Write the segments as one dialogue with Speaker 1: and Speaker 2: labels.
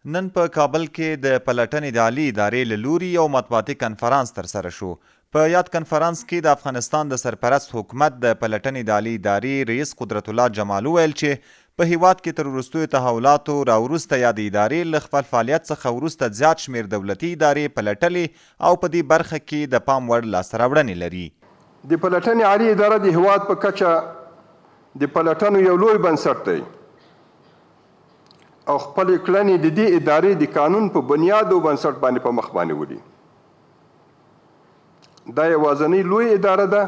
Speaker 1: نن په کابل کې د پلټنې د عالي ادارې له لوري یو مطبوعاتي کنفرانس ترسره شو. په یاد کنفرانس کې د افغانستان د سرپرست حکومت د پلټنې د عالي ادارې رئیس قدرت الله جمال وویل چې په هیواد کې تر وروستیو تحولاتو راوروسته یا د ادارې له خپل فعالیت څخه وروسته زیات شمېر دولتي ادارې پلټلې او په دې برخه کې د پام وړ لاسته راوړنې لري.
Speaker 2: د پلټنې عالي اداره د هیواد په کچه د پلټنو یو لوی بنسټ دی او خپل کړنې د دې ادارې د قانون په بنیاد او بنسټ باندې په مخ باندې وړي. دا یوازینۍ لوی اداره ده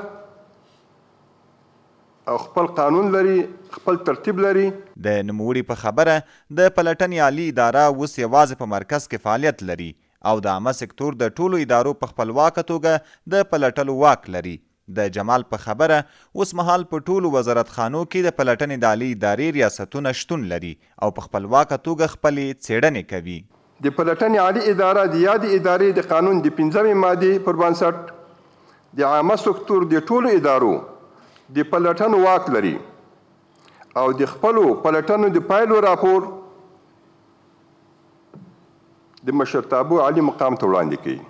Speaker 2: او خپل قانون لري، خپل ترتیب لري.
Speaker 1: د نوموړي په خبره د پلټنې عالي اداره اوس یوازې په مرکز کې فعالیت لري او د عامه سکتور د ټولو ادارو په خپلواکه توګه د پلټلو واک لري. د جمال په خبره اوس مهال په ټولو وزارتخانو کې د پلټنې د عالي ادارې ریاستونه شتون لري او په خپلواکه توګه خپلې څېړنې کوي.
Speaker 2: د پلټنې عالي اداره د یادې ادارې د قانون د 5مې مادې پر بنسټ د عامه سکتور د ټولو ادارو د پلټنو واک لري او د خپلو پلټنو د پایلو راپور د مشرتابه عالي مقام ته وړاندې کوي.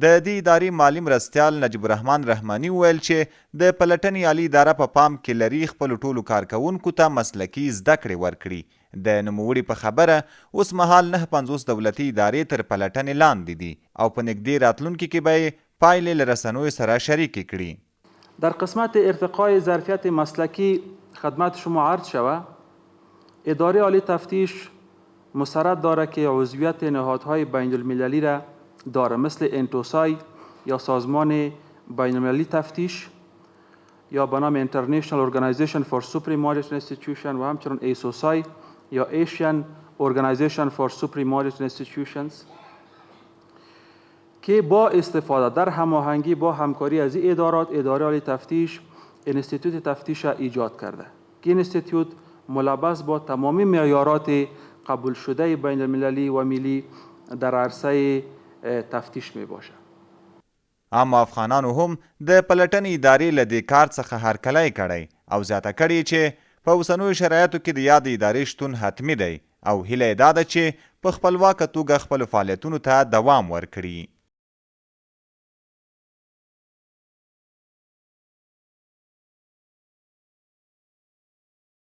Speaker 1: د دې ادارې مالي مرستیال نجیب الرحمن رحماني وویل چې د پلټنې عالي اداره په پام کې لري خپلو ټولو کارکوونکو ته مسلکي زده کړې ورکړي. د نوموړي په خبره اوس مهال 950 دولتي ادارې تر پلټنې لاندې دي او په نږدې راتلونکي کې به یې پایلې له رسنیو سره شریکې کړي.
Speaker 3: در قسمت ارتقای ظرفیت مسلکی خدمت شما عرض شود اداره عالی تفتیش مسرت دارد که عضویت نهادهای بین المللی را داره مثل انتوسای یا سازمان بین المللی تفتیش یا به نام International Organization for Supreme Audit Institutions و همچنین ایسوسای یا Asian Organization for Supreme Audit Institutions که با استفاده در هماهنگی با همکاری از این ادارات اداره عالی تفتیش انستیتوت تفتیش ایجاد کرده که این انستیتوت ملبس با تمامی معیارات قبول شده بین المللی و ملی در عرصه تفتیش می باشه.
Speaker 1: اما افغانانو هم د پلټنې ادارې له دې کار څخه هرکلی کړی او زیاته کړې چې په اوسنیو شرایطو کې د یادې ادارې شتون حتمي دی او هیله یې دا ده چې په خپلواکه توګه خپلو فعالیتونو ته دوام ورکړي.